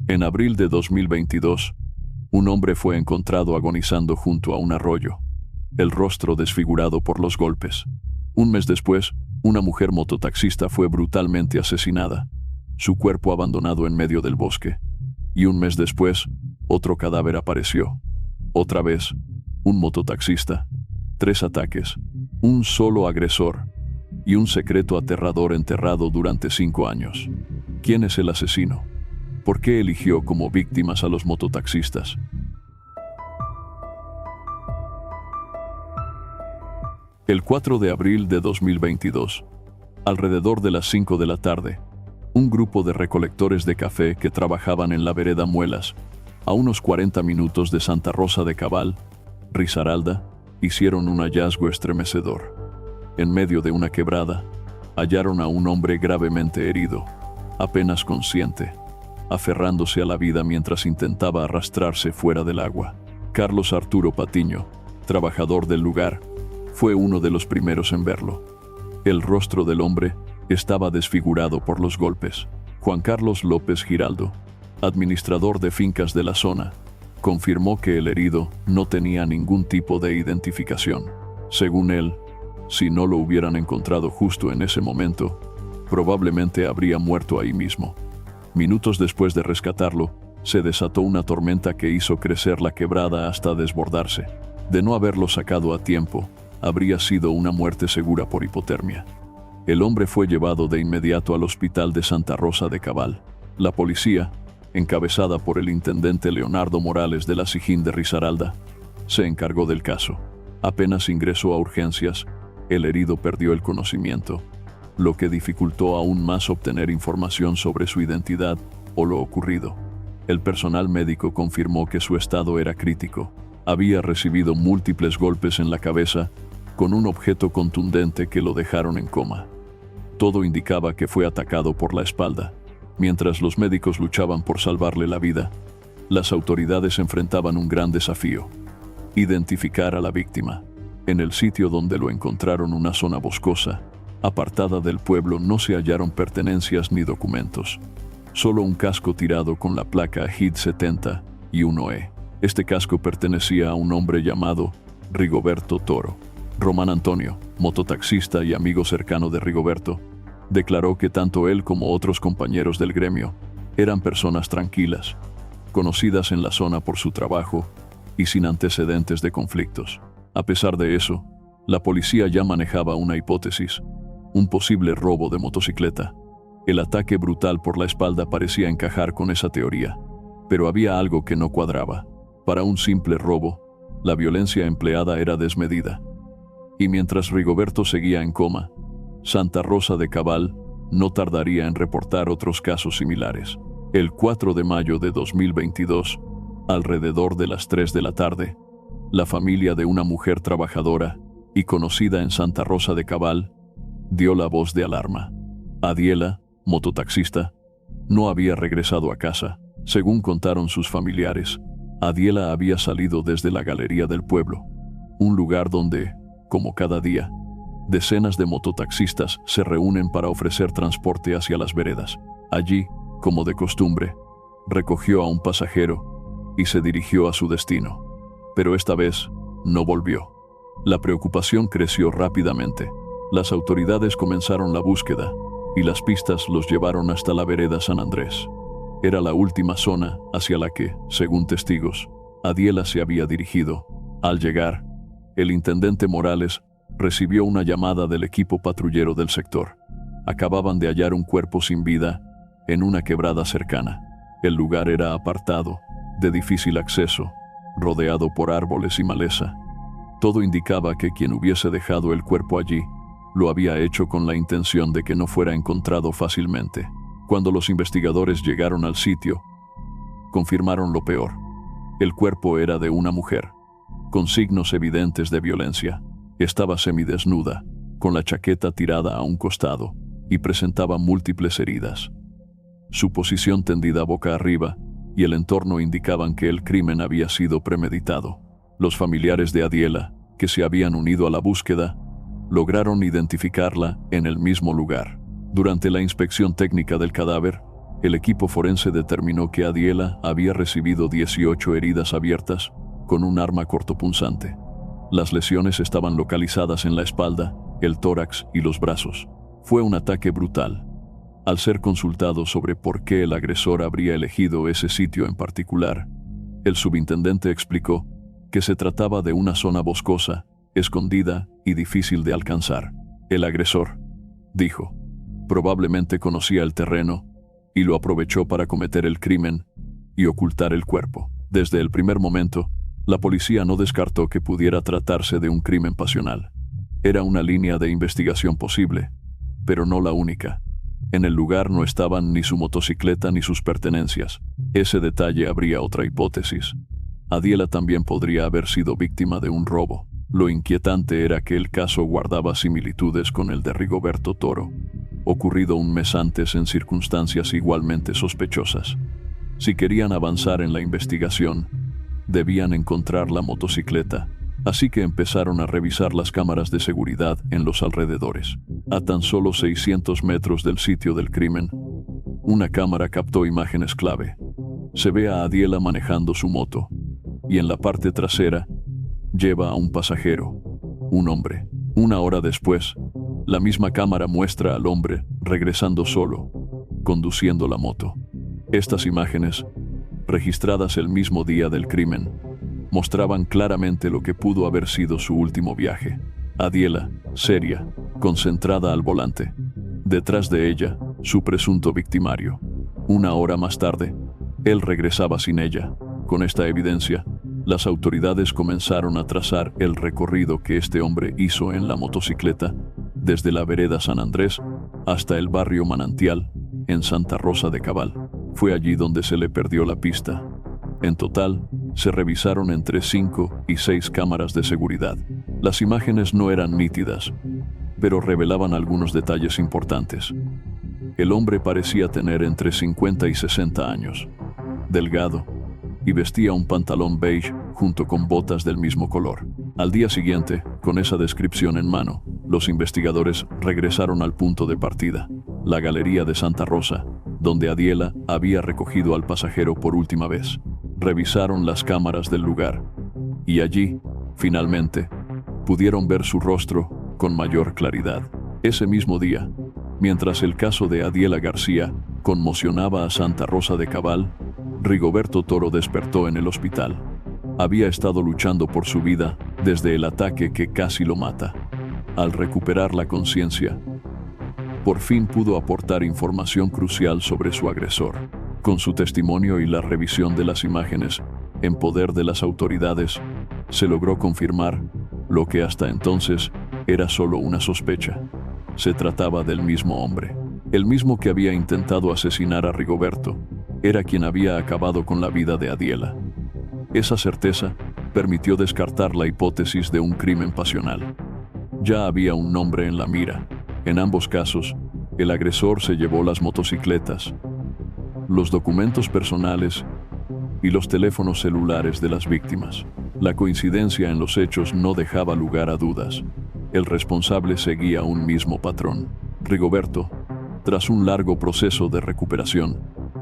En abril de 2022, un hombre fue encontrado agonizando junto a un arroyo, el rostro desfigurado por los golpes. Un mes después, una mujer mototaxista fue brutalmente asesinada, su cuerpo abandonado en medio del bosque. Y un mes después, otro cadáver apareció. Otra vez, un mototaxista, 3 ataques, un solo agresor y un secreto aterrador enterrado durante 5 años. ¿Quién es el asesino? ¿Por qué eligió como víctimas a los mototaxistas? El 4 de abril de 2022, alrededor de las 5 de la tarde, un grupo de recolectores de café que trabajaban en la vereda Muelas, a unos 40 minutos de Santa Rosa de Cabal, Risaralda, hicieron un hallazgo estremecedor. En medio de una quebrada, hallaron a un hombre gravemente herido, apenas consciente, aferrándose a la vida mientras intentaba arrastrarse fuera del agua. Carlos Arturo Patiño, trabajador del lugar, fue uno de los primeros en verlo. El rostro del hombre estaba desfigurado por los golpes. Juan Carlos López Giraldo, administrador de fincas de la zona, confirmó que el herido no tenía ningún tipo de identificación. Según él, si no lo hubieran encontrado justo en ese momento, probablemente habría muerto ahí mismo. Minutos después de rescatarlo, se desató una tormenta que hizo crecer la quebrada hasta desbordarse. De no haberlo sacado a tiempo, habría sido una muerte segura por hipotermia. El hombre fue llevado de inmediato al hospital de Santa Rosa de Cabal. La policía, encabezada por el intendente Leonardo Morales de la Sijín de Risaralda, se encargó del caso. Apenas ingresó a urgencias, el herido perdió el conocimiento, lo que dificultó aún más obtener información sobre su identidad o lo ocurrido. El personal médico confirmó que su estado era crítico. Había recibido múltiples golpes en la cabeza con un objeto contundente que lo dejaron en coma. Todo indicaba que fue atacado por la espalda. Mientras los médicos luchaban por salvarle la vida, las autoridades enfrentaban un gran desafío: identificar a la víctima. En el sitio donde lo encontraron, una zona boscosa, apartada del pueblo, no se hallaron pertenencias ni documentos. Solo un casco tirado con la placa HID 70 y 1E. Este casco pertenecía a un hombre llamado Rigoberto Toro. Román Antonio, mototaxista y amigo cercano de Rigoberto, declaró que tanto él como otros compañeros del gremio eran personas tranquilas, conocidas en la zona por su trabajo y sin antecedentes de conflictos. A pesar de eso, la policía ya manejaba una hipótesis: un posible robo de motocicleta. El ataque brutal por la espalda parecía encajar con esa teoría, pero había algo que no cuadraba. Para un simple robo, la violencia empleada era desmedida. Y mientras Rigoberto seguía en coma, Santa Rosa de Cabal no tardaría en reportar otros casos similares. El 4 de mayo de 2022, alrededor de las 3 de la tarde, la familia de una mujer trabajadora y conocida en Santa Rosa de Cabal dio la voz de alarma. Adiela, mototaxista, no había regresado a casa. Según contaron sus familiares, Adiela había salido desde la galería del pueblo, un lugar donde, como cada día, decenas de mototaxistas se reúnen para ofrecer transporte hacia las veredas. Allí, como de costumbre, recogió a un pasajero y se dirigió a su destino. Pero esta vez, no volvió. La preocupación creció rápidamente. Las autoridades comenzaron la búsqueda y las pistas los llevaron hasta la vereda San Andrés. Era la última zona hacia la que, según testigos, Adiela se había dirigido. Al llegar, el intendente Morales recibió una llamada del equipo patrullero del sector. Acababan de hallar un cuerpo sin vida en una quebrada cercana. El lugar era apartado, de difícil acceso, rodeado por árboles y maleza. Todo indicaba que quien hubiese dejado el cuerpo allí lo había hecho con la intención de que no fuera encontrado fácilmente. Cuando los investigadores llegaron al sitio, confirmaron lo peor. El cuerpo era de una mujer, con signos evidentes de violencia. Estaba semidesnuda, con la chaqueta tirada a un costado, y presentaba múltiples heridas. Su posición tendida boca arriba y el entorno indicaban que el crimen había sido premeditado. Los familiares de Adiela, que se habían unido a la búsqueda, lograron identificarla en el mismo lugar. Durante la inspección técnica del cadáver, El equipo forense determinó que Adiela había recibido 18 heridas abiertas con un arma cortopunzante. Las lesiones estaban localizadas en la espalda, el tórax y los brazos. Fue un ataque brutal. Al ser consultado sobre por qué el agresor habría elegido ese sitio en particular, el subintendente explicó que se trataba de una zona boscosa, escondida y difícil de alcanzar. El agresor, dijo, probablemente conocía el terreno y lo aprovechó para cometer el crimen y ocultar el cuerpo. Desde el primer momento, la policía no descartó que pudiera tratarse de un crimen pasional. Era una línea de investigación posible, pero no la única. En el lugar no estaban ni su motocicleta ni sus pertenencias. Ese detalle abría otra hipótesis. Adiela también podría haber sido víctima de un robo. Lo inquietante era que el caso guardaba similitudes con el de Rigoberto Toro, ocurrido un mes antes en circunstancias igualmente sospechosas. Si querían avanzar en la investigación, debían encontrar la motocicleta, así que empezaron a revisar las cámaras de seguridad en los alrededores. A tan solo 600 metros del sitio del crimen, una cámara captó imágenes clave. Se ve a Adiela manejando su moto, y en la parte trasera lleva a un pasajero, un hombre. Una hora después, la misma cámara muestra al hombre regresando solo, conduciendo la moto. Estas imágenes, registradas el mismo día del crimen, mostraban claramente lo que pudo haber sido su último viaje. Adiela, seria, concentrada al volante. Detrás de ella, su presunto victimario. Una hora más tarde, él regresaba sin ella. Con esta evidencia, las autoridades comenzaron a trazar el recorrido que este hombre hizo en la motocicleta desde la vereda San Andrés hasta el barrio Manantial, en Santa Rosa de Cabal. Fue allí donde se le perdió la pista. En total, se revisaron entre 5 y 6 cámaras de seguridad. Las imágenes no eran nítidas, pero revelaban algunos detalles importantes. El hombre parecía tener entre 50 y 60 años, delgado, y vestía un pantalón beige junto con botas del mismo color. Al día siguiente, con esa descripción en mano, los investigadores regresaron al punto de partida, la galería de Santa Rosa, donde Adiela había recogido al pasajero por última vez. Revisaron las cámaras del lugar, y allí, finalmente, pudieron ver su rostro con mayor claridad. Ese mismo día, mientras el caso de Adiela García conmocionaba a Santa Rosa de Cabal, Rigoberto Toro despertó en el hospital. Había estado luchando por su vida desde el ataque que casi lo mata. Al recuperar la conciencia, por fin pudo aportar información crucial sobre su agresor. Con su testimonio y la revisión de las imágenes en poder de las autoridades, se logró confirmar lo que hasta entonces era solo una sospecha. Se trataba del mismo hombre, el mismo que había intentado asesinar a Rigoberto. Era quien había acabado con la vida de Adiela. Esa certeza permitió descartar la hipótesis de un crimen pasional. Ya había un nombre en la mira. En ambos casos, el agresor se llevó las motocicletas, los documentos personales y los teléfonos celulares de las víctimas. La coincidencia en los hechos no dejaba lugar a dudas. El responsable seguía un mismo patrón. Rigoberto, tras un largo proceso de recuperación,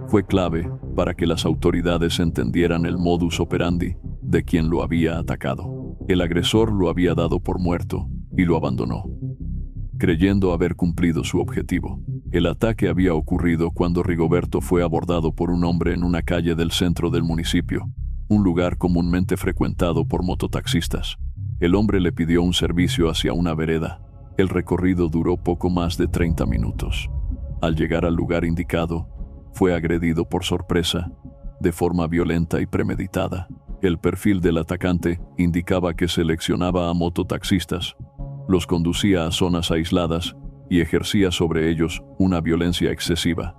fue clave para que las autoridades entendieran el modus operandi de quien lo había atacado. El agresor lo había dado por muerto y lo abandonó, creyendo haber cumplido su objetivo. El ataque había ocurrido cuando Rigoberto fue abordado por un hombre en una calle del centro del municipio, un lugar comúnmente frecuentado por mototaxistas. El hombre le pidió un servicio hacia una vereda. El recorrido duró poco más de 30 minutos. Al llegar al lugar indicado, fue agredido por sorpresa, de forma violenta y premeditada. El perfil del atacante indicaba que seleccionaba a mototaxistas, los conducía a zonas aisladas y ejercía sobre ellos una violencia excesiva.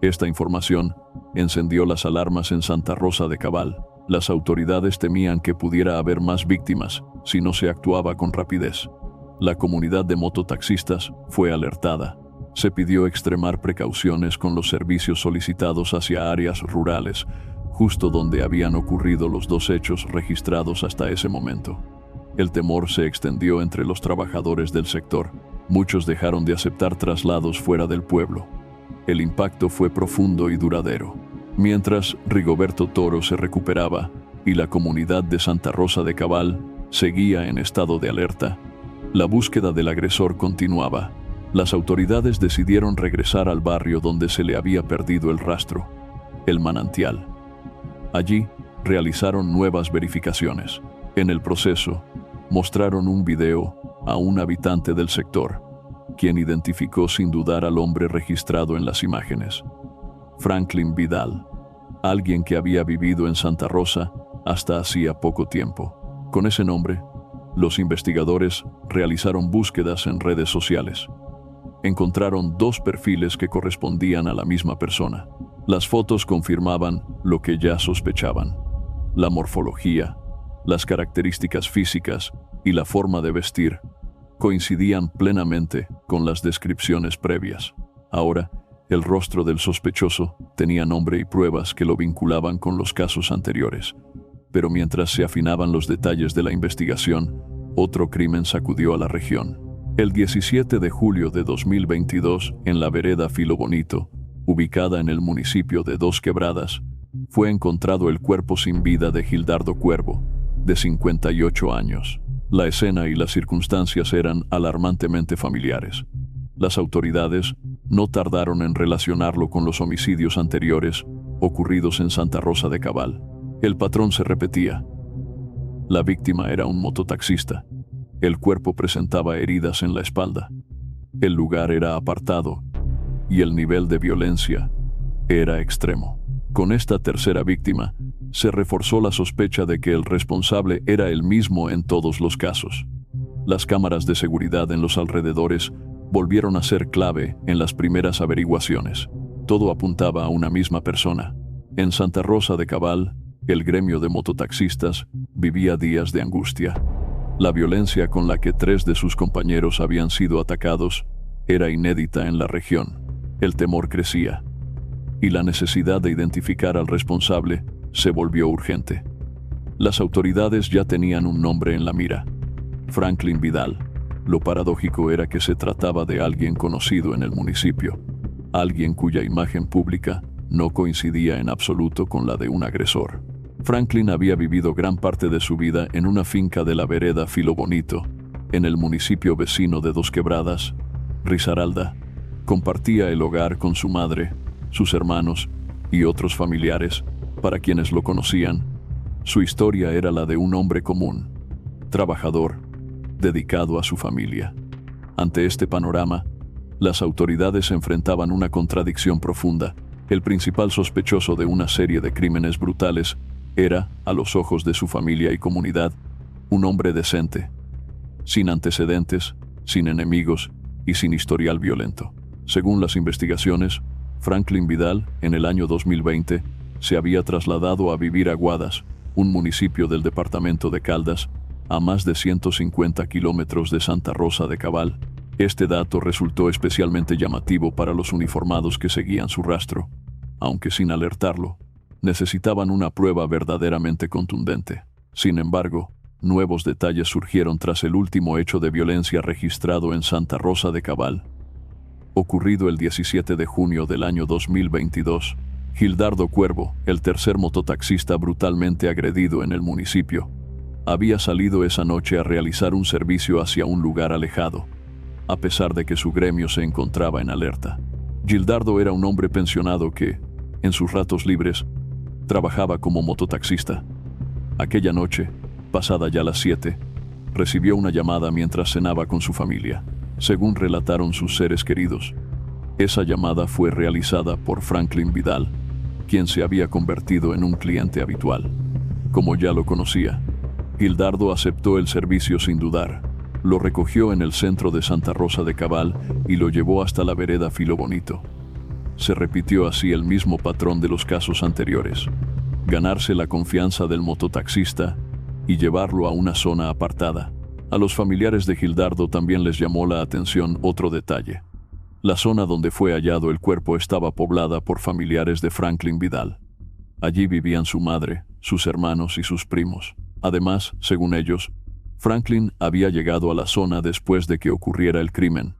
Esta información encendió las alarmas en Santa Rosa de Cabal. Las autoridades temían que pudiera haber más víctimas si no se actuaba con rapidez. La comunidad de mototaxistas fue alertada. Se pidió extremar precauciones con los servicios solicitados hacia áreas rurales, justo donde habían ocurrido los 2 hechos registrados hasta ese momento. El temor se extendió entre los trabajadores del sector. Muchos dejaron de aceptar traslados fuera del pueblo. El impacto fue profundo y duradero. Mientras Rigoberto Toro se recuperaba y la comunidad de Santa Rosa de Cabal seguía en estado de alerta, la búsqueda del agresor continuaba. Las autoridades decidieron regresar al barrio donde se le había perdido el rastro, el manantial. Allí realizaron nuevas verificaciones. En el proceso, mostraron un video a un habitante del sector, quien identificó sin dudar al hombre registrado en las imágenes. Franklin Vidal, alguien que había vivido en Santa Rosa hasta hacía poco tiempo. Con ese nombre, los investigadores realizaron búsquedas en redes sociales. Encontraron 2 perfiles que correspondían a la misma persona. Las fotos confirmaban lo que ya sospechaban. La morfología, las características físicas y la forma de vestir coincidían plenamente con las descripciones previas. Ahora, el rostro del sospechoso tenía nombre y pruebas que lo vinculaban con los casos anteriores. Pero mientras se afinaban los detalles de la investigación, otro crimen sacudió a la región. El 17 de julio de 2022, en la vereda Filo Bonito, ubicada en el municipio de Dos Quebradas, fue encontrado el cuerpo sin vida de Gildardo Cuervo, de 58 años. La escena y las circunstancias eran alarmantemente familiares. Las autoridades no tardaron en relacionarlo con los homicidios anteriores ocurridos en Santa Rosa de Cabal. El patrón se repetía. La víctima era un mototaxista. El cuerpo presentaba heridas en la espalda. El lugar era apartado y el nivel de violencia era extremo. Con esta tercera víctima, se reforzó la sospecha de que el responsable era el mismo en todos los casos. Las cámaras de seguridad en los alrededores volvieron a ser clave en las primeras averiguaciones. Todo apuntaba a una misma persona. En Santa Rosa de Cabal, el gremio de mototaxistas vivía días de angustia. La violencia con la que 3 de sus compañeros habían sido atacados era inédita en la región. El temor crecía, y la necesidad de identificar al responsable se volvió urgente. Las autoridades ya tenían un nombre en la mira: Franklin Vidal. Lo paradójico era que se trataba de alguien conocido en el municipio, alguien cuya imagen pública no coincidía en absoluto con la de un agresor. Franklin había vivido gran parte de su vida en una finca de la vereda Filo Bonito, en el municipio vecino de Dos Quebradas, Risaralda. Compartía el hogar con su madre, sus hermanos y otros familiares. Para quienes lo conocían, su historia era la de un hombre común, trabajador, dedicado a su familia. Ante este panorama, las autoridades enfrentaban una contradicción profunda. El principal sospechoso de una serie de crímenes brutales era, a los ojos de su familia y comunidad, un hombre decente, sin antecedentes, sin enemigos y sin historial violento. Según las investigaciones, Franklin Vidal, en el año 2020, se había trasladado a vivir a Guadas, un municipio del departamento de Caldas, a más de 150 kilómetros de Santa Rosa de Cabal. Este dato resultó especialmente llamativo para los uniformados que seguían su rastro, aunque sin alertarlo. Necesitaban una prueba verdaderamente contundente. Sin embargo, nuevos detalles surgieron tras el último hecho de violencia registrado en Santa Rosa de Cabal. Ocurrido el 17 de junio del año 2022, Gildardo Cuervo, el tercer mototaxista brutalmente agredido en el municipio, había salido esa noche a realizar un servicio hacia un lugar alejado, a pesar de que su gremio se encontraba en alerta. Gildardo era un hombre pensionado que, en sus ratos libres, trabajaba como mototaxista. Aquella noche, pasada ya las 7, recibió una llamada mientras cenaba con su familia. Según relataron sus seres queridos, esa llamada fue realizada por Franklin Vidal, quien se había convertido en un cliente habitual. Como ya lo conocía, Gildardo aceptó el servicio sin dudar. Lo recogió en el centro de Santa Rosa de Cabal y lo llevó hasta la vereda Filo Bonito. Se repitió así el mismo patrón de los casos anteriores: ganarse la confianza del mototaxista y llevarlo a una zona apartada. A los familiares de Gildardo también les llamó la atención otro detalle. La zona donde fue hallado el cuerpo estaba poblada por familiares de Franklin Vidal. Allí vivían su madre, sus hermanos y sus primos. Además, según ellos, Franklin había llegado a la zona después de que ocurriera el crimen,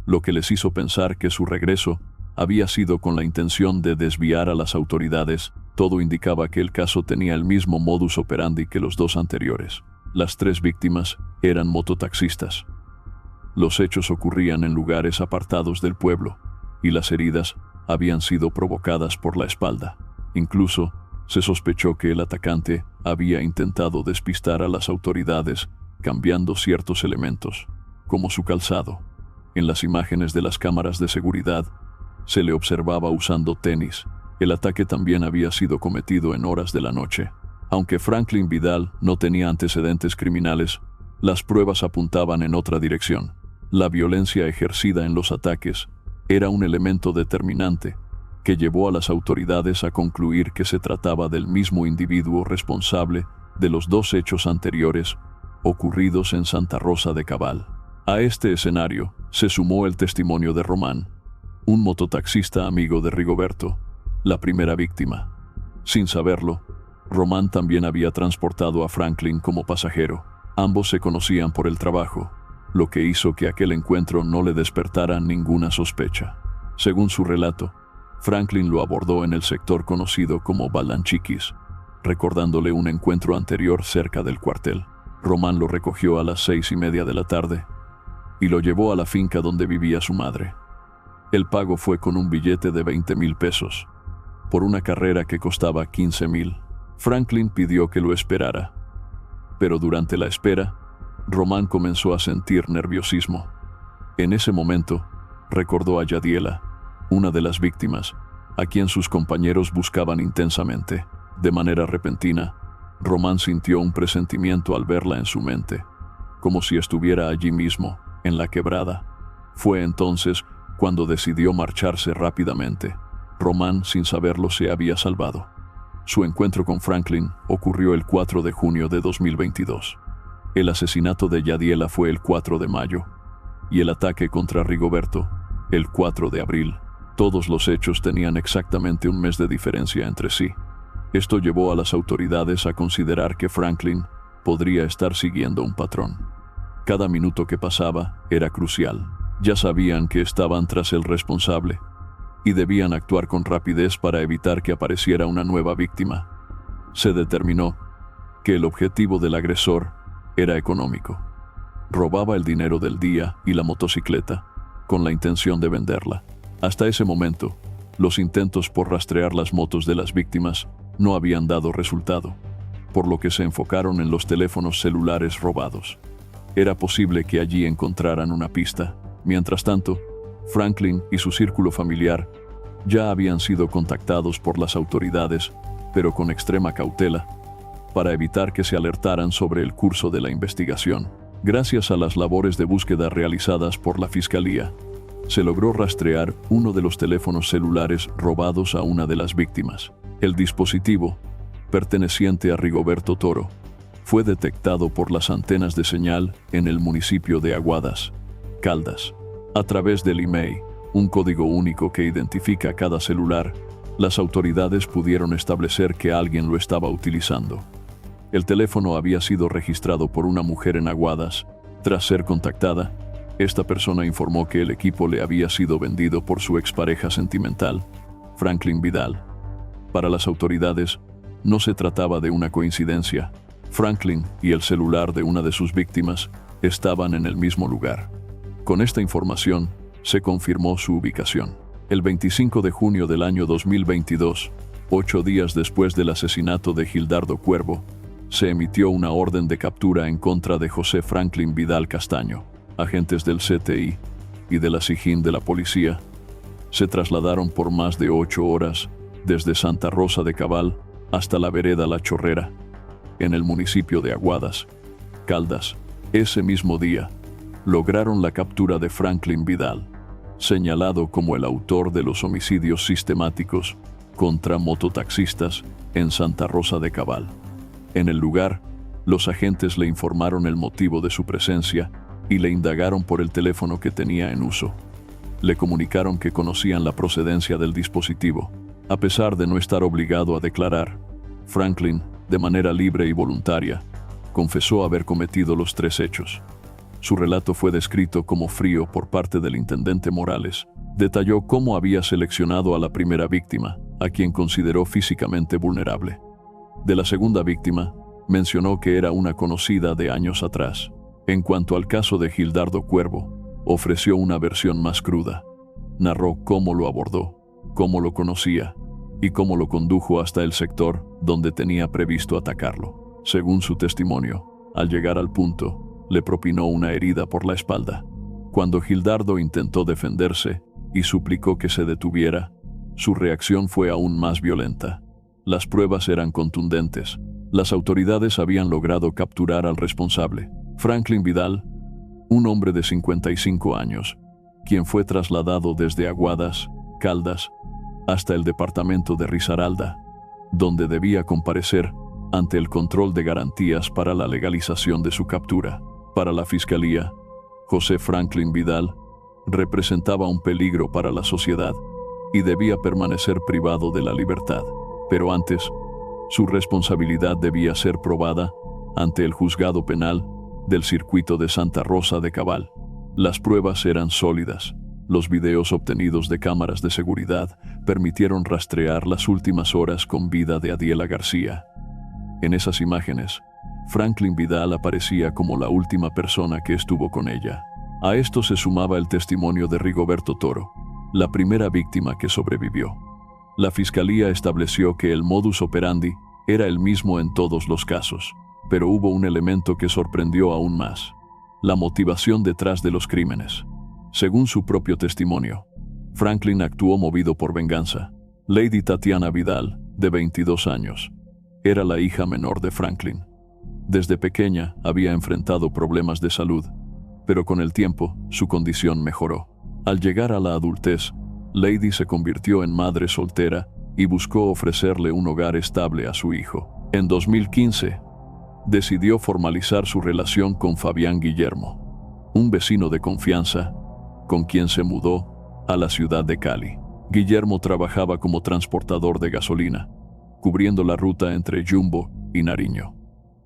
lo que les hizo pensar que su regreso había sido con la intención de desviar a las autoridades. Todo indicaba que el caso tenía el mismo modus operandi que los dos anteriores. Las 3 víctimas eran mototaxistas. Los hechos ocurrían en lugares apartados del pueblo, y las heridas habían sido provocadas por la espalda. Incluso, se sospechó que el atacante había intentado despistar a las autoridades cambiando ciertos elementos, como su calzado. En las imágenes de las cámaras de seguridad, se le observaba usando tenis. El ataque también había sido cometido en horas de la noche. Aunque Franklin Vidal no tenía antecedentes criminales, las pruebas apuntaban en otra dirección. La violencia ejercida en los ataques era un elemento determinante que llevó a las autoridades a concluir que se trataba del mismo individuo responsable de los 2 hechos anteriores ocurridos en Santa Rosa de Cabal. A este escenario se sumó el testimonio de Román, un mototaxista amigo de Rigoberto, la primera víctima. Sin saberlo, Román también había transportado a Franklin como pasajero. Ambos se conocían por el trabajo, lo que hizo que aquel encuentro no le despertara ninguna sospecha. Según su relato, Franklin lo abordó en el sector conocido como Balanchiquis, recordándole un encuentro anterior cerca del cuartel. Román lo recogió a las 6:30 de la tarde y lo llevó a la finca donde vivía su madre. El pago fue con un billete de 20,000 pesos, por una carrera que costaba 15,000. Franklin pidió que lo esperara, pero durante la espera, Román comenzó a sentir nerviosismo. En ese momento, recordó a Yadiela, una de las víctimas, a quien sus compañeros buscaban intensamente. De manera repentina, Román sintió un presentimiento al verla en su mente, como si estuviera allí mismo, en la quebrada. Fue entonces cuando decidió marcharse rápidamente. Román, sin saberlo, se había salvado. Su encuentro con Franklin ocurrió el 4 de junio de 2022. El asesinato de Yadiela fue el 4 de mayo, y el ataque contra Rigoberto, el 4 de abril. Todos los hechos tenían exactamente un mes de diferencia entre sí. Esto llevó a las autoridades a considerar que Franklin podría estar siguiendo un patrón. Cada minuto que pasaba era crucial. Ya sabían que estaban tras el responsable y debían actuar con rapidez para evitar que apareciera una nueva víctima. Se determinó que el objetivo del agresor era económico. Robaba el dinero del día y la motocicleta con la intención de venderla. Hasta ese momento, los intentos por rastrear las motos de las víctimas no habían dado resultado, por lo que se enfocaron en los teléfonos celulares robados. Era posible que allí encontraran una pista. Mientras tanto, Franklin y su círculo familiar ya habían sido contactados por las autoridades, pero con extrema cautela, para evitar que se alertaran sobre el curso de la investigación. Gracias a las labores de búsqueda realizadas por la Fiscalía, se logró rastrear uno de los teléfonos celulares robados a una de las víctimas. El dispositivo, perteneciente a Rigoberto Toro, fue detectado por las antenas de señal en el municipio de Aguadas, Caldas. A través del email, un código único que identifica cada celular, las autoridades pudieron establecer que alguien lo estaba utilizando. El teléfono había sido registrado por una mujer en Aguadas. Tras ser contactada, esta persona informó que el equipo le había sido vendido por su expareja sentimental, Franklin Vidal. Para las autoridades, no se trataba de una coincidencia. Franklin y el celular de una de sus víctimas estaban en el mismo lugar. Con esta información, se confirmó su ubicación. El 25 de junio del año 2022, 8 días después del asesinato de Gildardo Cuervo, se emitió una orden de captura en contra de José Franklin Vidal Castaño. Agentes del CTI y de la SIJIN de la policía se trasladaron por más de 8 horas desde Santa Rosa de Cabal hasta la vereda La Chorrera, en el municipio de Aguadas, Caldas. Ese mismo día, lograron la captura de Franklin Vidal, señalado como el autor de los homicidios sistemáticos contra mototaxistas en Santa Rosa de Cabal. En el lugar, los agentes le informaron el motivo de su presencia y le indagaron por el teléfono que tenía en uso. Le comunicaron que conocían la procedencia del dispositivo. A pesar de no estar obligado a declarar, Franklin, de manera libre y voluntaria, confesó haber cometido los 3 hechos. Su relato fue descrito como frío por parte del intendente Morales, Detalló cómo había seleccionado a la primera víctima, a quien consideró físicamente vulnerable. De la segunda víctima, mencionó que era una conocida de años atrás. En cuanto al caso de Gildardo Cuervo, ofreció una versión más cruda. Narró cómo lo abordó, cómo lo conocía y cómo lo condujo hasta el sector donde tenía previsto atacarlo. Según su testimonio, al llegar al punto, le propinó una herida por la espalda. Cuando Gildardo intentó defenderse y suplicó que se detuviera, su reacción fue aún más violenta. Las pruebas eran contundentes. Las autoridades habían logrado capturar al responsable, Franklin Vidal, un hombre de 55 años, quien fue trasladado desde Aguadas, Caldas, hasta el departamento de Risaralda, donde debía comparecer ante el control de garantías para la legalización de su captura. Para la Fiscalía, José Franklin Vidal representaba un peligro para la sociedad y debía permanecer privado de la libertad. Pero antes, su responsabilidad debía ser probada ante el juzgado penal del circuito de Santa Rosa de Cabal. Las pruebas eran sólidas. Los videos obtenidos de cámaras de seguridad permitieron rastrear las últimas horas con vida de Adiela García. En esas imágenes, Franklin Vidal aparecía como la última persona que estuvo con ella. A esto se sumaba el testimonio de Rigoberto Toro, la primera víctima que sobrevivió. La Fiscalía estableció que el modus operandi era el mismo en todos los casos, pero hubo un elemento que sorprendió aún más: la motivación detrás de los crímenes. Según su propio testimonio, Franklin actuó movido por venganza. Lady Tatiana Vidal, de 22 años, era la hija menor de Franklin. Desde pequeña había enfrentado problemas de salud, pero con el tiempo su condición mejoró. Al llegar a la adultez, Lady se convirtió en madre soltera y buscó ofrecerle un hogar estable a su hijo. En 2015, decidió formalizar su relación con Fabián Guillermo, un vecino de confianza, con quien se mudó a la ciudad de Cali. Guillermo trabajaba como transportador de gasolina, cubriendo la ruta entre Jumbo y Nariño.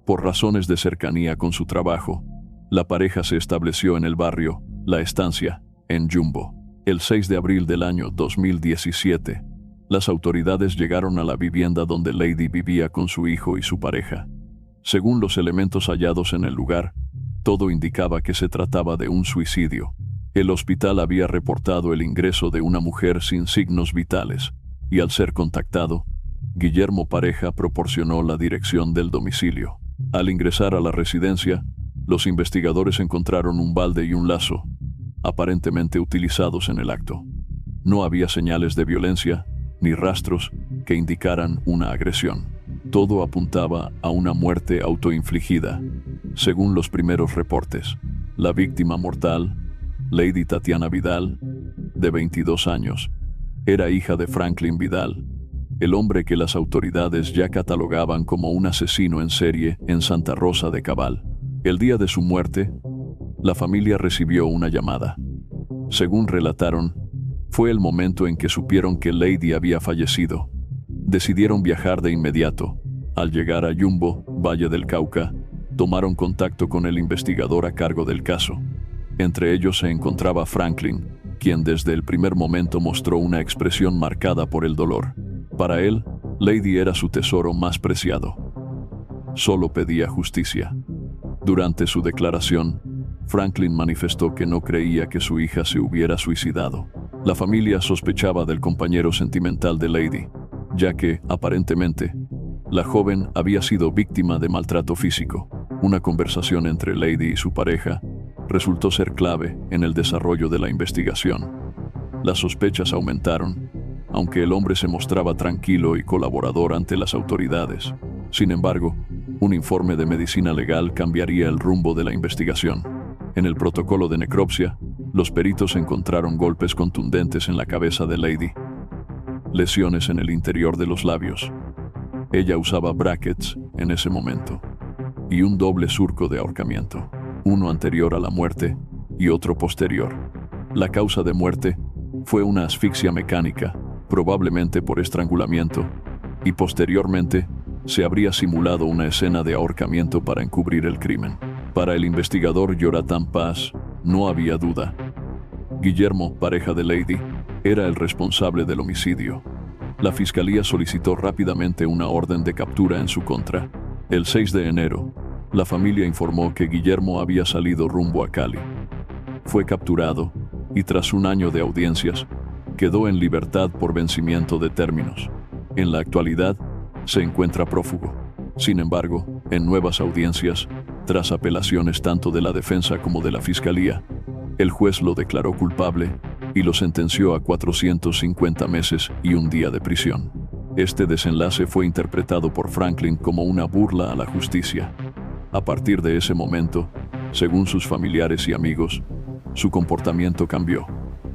Por razones de cercanía con su trabajo, la pareja se estableció en el barrio La Estancia, en Jumbo. El 6 de abril del año 2017, las autoridades llegaron a la vivienda donde Lady vivía con su hijo y su pareja. Según los elementos hallados en el lugar, todo indicaba que se trataba de un suicidio. El hospital había reportado el ingreso de una mujer sin signos vitales, y al ser contactado, Guillermo Pareja proporcionó la dirección del domicilio. Al ingresar a la residencia, los investigadores encontraron un balde y un lazo, aparentemente utilizados en el acto. No había señales de violencia, ni rastros que indicaran una agresión. Todo apuntaba a una muerte autoinfligida. Según los primeros reportes, la víctima mortal, Lady Tatiana Vidal, de 22 años, era hija de Franklin Vidal, el hombre que las autoridades ya catalogaban como un asesino en serie en Santa Rosa de Cabal. El día de su muerte, la familia recibió una llamada. Según relataron, fue el momento en que supieron que Lady había fallecido. Decidieron viajar de inmediato. Al llegar a Jumbo, Valle del Cauca, tomaron contacto con el investigador a cargo del caso. Entre ellos se encontraba Franklin, quien desde el primer momento mostró una expresión marcada por el dolor. Para él, Lady era su tesoro más preciado. Solo pedía justicia. Durante su declaración, Franklin manifestó que no creía que su hija se hubiera suicidado. La familia sospechaba del compañero sentimental de Lady, ya que, aparentemente, la joven había sido víctima de maltrato físico. Una conversación entre Lady y su pareja resultó ser clave en el desarrollo de la investigación. Las sospechas aumentaron, aunque el hombre se mostraba tranquilo y colaborador ante las autoridades. Sin embargo, un informe de medicina legal cambiaría el rumbo de la investigación. En el protocolo de necropsia, los peritos encontraron golpes contundentes en la cabeza de Lady, lesiones en el interior de los labios. Ella usaba brackets en ese momento, y un doble surco de ahorcamiento, uno anterior a la muerte y otro posterior. La causa de muerte fue una asfixia mecánica, probablemente por estrangulamiento, y posteriormente se habría simulado una escena de ahorcamiento para encubrir el crimen. Para el investigador Jonathan Paz, no había duda. Guillermo, pareja de Lady, era el responsable del homicidio. La fiscalía solicitó rápidamente una orden de captura en su contra. El 6 de enero, la familia informó que Guillermo había salido rumbo a Cali. Fue capturado y tras un año de audiencias, quedó en libertad por vencimiento de términos. En la actualidad, se encuentra prófugo. Sin embargo, en nuevas audiencias, tras apelaciones tanto de la defensa como de la fiscalía, el juez lo declaró culpable y lo sentenció a 450 meses y un día de prisión. Este desenlace fue interpretado por Franklin como una burla a la justicia. A partir de ese momento, según sus familiares y amigos, su comportamiento cambió.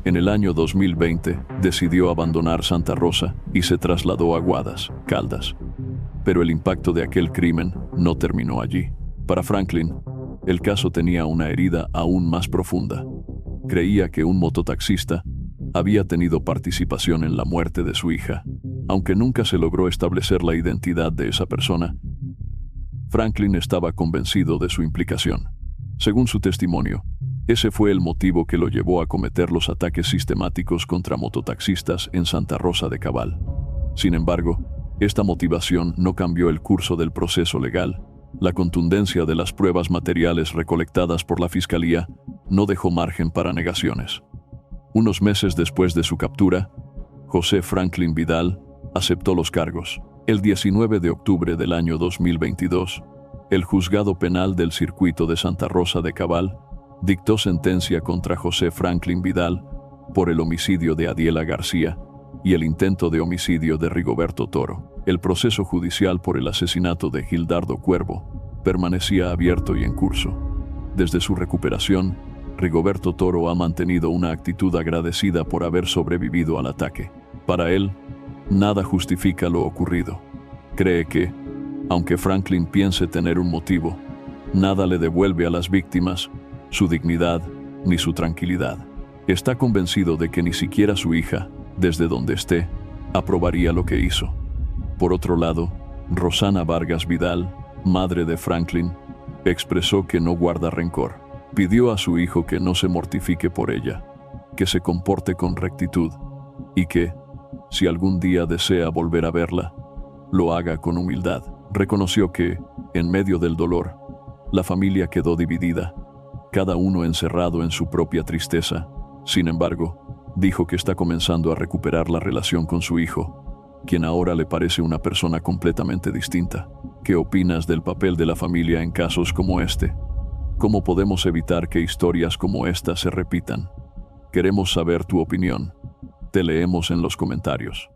En el año 2020, decidió abandonar Santa Rosa y se trasladó a Guadas, Caldas. Pero el impacto de aquel crimen no terminó allí. Para Franklin, el caso tenía una herida aún más profunda. Creía que un mototaxista había tenido participación en la muerte de su hija. Aunque nunca se logró establecer la identidad de esa persona, Franklin estaba convencido de su implicación. Según su testimonio, ese fue el motivo que lo llevó a cometer los ataques sistemáticos contra mototaxistas en Santa Rosa de Cabal. Sin embargo, esta motivación no cambió el curso del proceso legal. La contundencia de las pruebas materiales recolectadas por la Fiscalía no dejó margen para negaciones. Unos meses después de su captura, José Franklin Vidal aceptó los cargos. El 19 de octubre del año 2022, el Juzgado Penal del Circuito de Santa Rosa de Cabal dictó sentencia contra José Franklin Vidal por el homicidio de Adiela García y el intento de homicidio de Rigoberto Toro. El proceso judicial por el asesinato de Gildardo Cuervo permanecía abierto y en curso. Desde su recuperación, Rigoberto Toro ha mantenido una actitud agradecida por haber sobrevivido al ataque. Para él, nada justifica lo ocurrido. Cree que, aunque Franklin piense tener un motivo, nada le devuelve a las víctimas su dignidad ni su tranquilidad. Está convencido de que ni siquiera su hija, desde donde esté, aprobaría lo que hizo. Por otro lado, Rosana Vargas Vidal, madre de Franklin, expresó que no guarda rencor. Pidió a su hijo que no se mortifique por ella, que se comporte con rectitud y que, si algún día desea volver a verla, lo haga con humildad. Reconoció que, en medio del dolor, la familia quedó dividida, cada uno encerrado en su propia tristeza. Sin embargo, dijo que está comenzando a recuperar la relación con su hijo, quien ahora le parece una persona completamente distinta. ¿Qué opinas del papel de la familia en casos como este? ¿Cómo podemos evitar que historias como esta se repitan? Queremos saber tu opinión. Te leemos en los comentarios.